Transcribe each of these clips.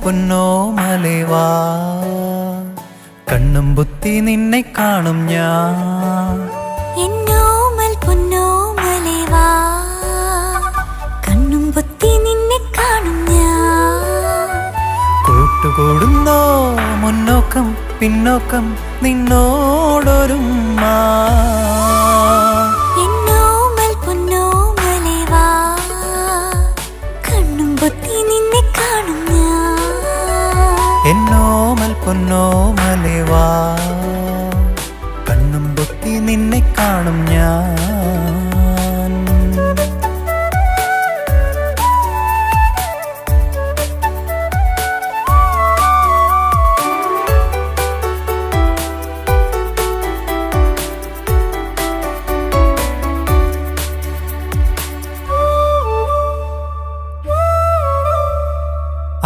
പൊന്നോമലേവാ കണ്ണും ബുദ്ധി നിന്നെ കാണും ഞാൻ. എന്നോമൽ പൊന്നോമലേവാ കണ്ണും ബുദ്ധി നിന്നെ കാണും ഞാൻ. കൂട്ടുകൂടുന്നോ മുന്നോക്കം പിന്നോക്കം നിന്നോടൊരുമ്മ. എന്നോമൽ പൊന്നോമലേവാ കണ്ണും ബുദ്ധി നിന്നെ കാണും ഞാൻ. എന്നോമൽ പൊന്നോമലേവാ കണ്ണും ബുദ്ധി നിന്നെ കാണും ഞാൻ.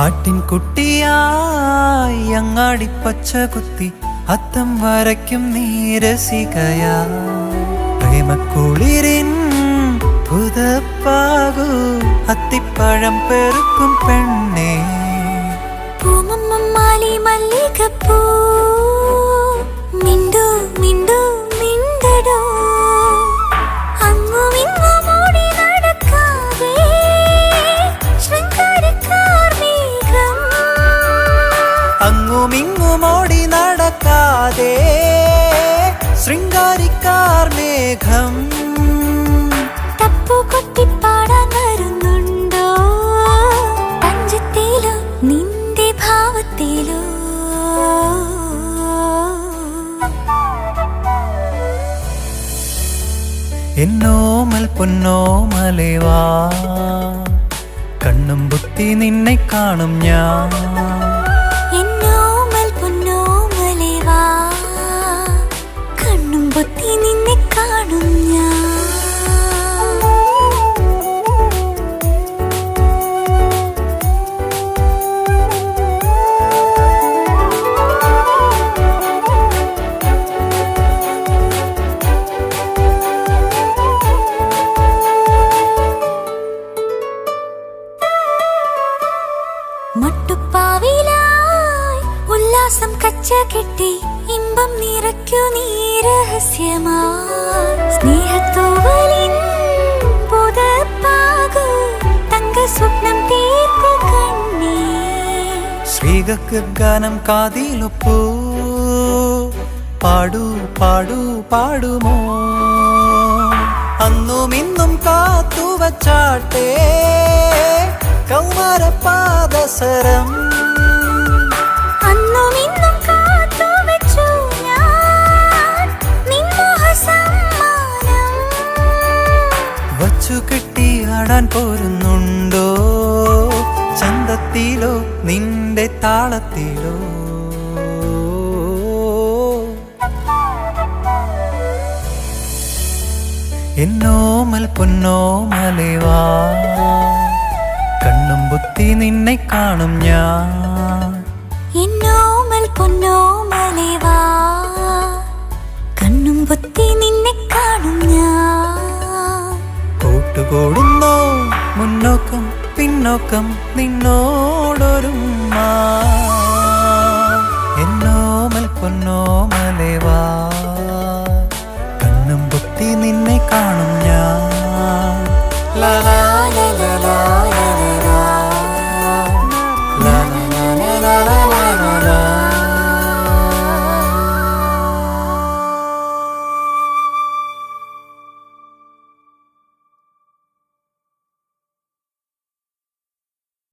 ആട്ടിൻകുട്ടിയായി അങ്ങാടി പച്ച കുത്തി അത്തം വരയ്ക്കും നീരസികയാ. പ്രേമക്കുളിരിൻ പുതപ്പാകൂ അത്തിപ്പഴം പെറുക്കും പെണ്ണേ. പൂമമ്മമാലി മല്ലികപ്പൂ മിണ്ടു മിണ്ടു മിണ്ടടോ. അങ്ങും ഇങ്ങും ഓടി നടക്കാതെ ശൃംഗാരക്കാർ മേഘം. അങ്ങും ഇങ്ങും ഓടി നടക്കാതെ ശൃംഗാരിക്കാർ മേഘം. തപ്പു കൊട്ടിപ്പാടാൻ വരുന്നുണ്ടോ പഞ്ചത്തിലോ നിന്റെ ഭാവത്തിലോ. എന്നോമൽ പൊന്നോമലേവാ കണ്ണും ബുദ്ധി നിന്നെ കാണും ഞാൻ. എന്നോമൽ പൊന്നോമലേവാ കണ്ണും ബുദ്ധി നിന്നെ കാണും ഞാൻ. മട്ടുപ്പാവിലായി ഉല്ലാസം കച്ച കെട്ടി ഇമ്പം നിറയ്ക്കു നീ രഹസ്യമായി. സ്നേഹത്തൂവലിൻ പുതപ്പാകൂ തങ്ക സ്വപ്നം തീർക്കു കണ്ണേ. ശ്രീകക്ക് ഗാനം കാതിലൊപ്പൂ പാടൂ പാടൂ പാടുമോ. അന്നും ഇന്നും കാത്തു വച്ചാട്ടേ കൗമാരപാദസരം. അന്നും ഇന്നും കാത്തു വെച്ചു ഞാൻ നിൻ മോഹസമ്മാനം. വച്ചു കെട്ടിയാടാൻ പോരുന്നുണ്ടോ ചന്തത്തിലോ നിന്റെ താളത്തിലോ. എന്നോമൽ പൊന്നോമലേവാ കണ്ണും ബുദ്ധി നിന്നെ കാണും ഞാൻ. എന്നോമൽ പൊന്നോമലേവാ കണ്ണും ബുദ്ധി നിന്നെ കാണും ഞാൻ. കൂട്ടുകൂടുന്നോ മുന്നോക്കം പിന്നോക്കം നിന്നോടൊരുമ്മ. എന്നോമൽ പൊന്നോമലേവാ കണ്ണും ബുദ്ധി നിന്നെ കാണും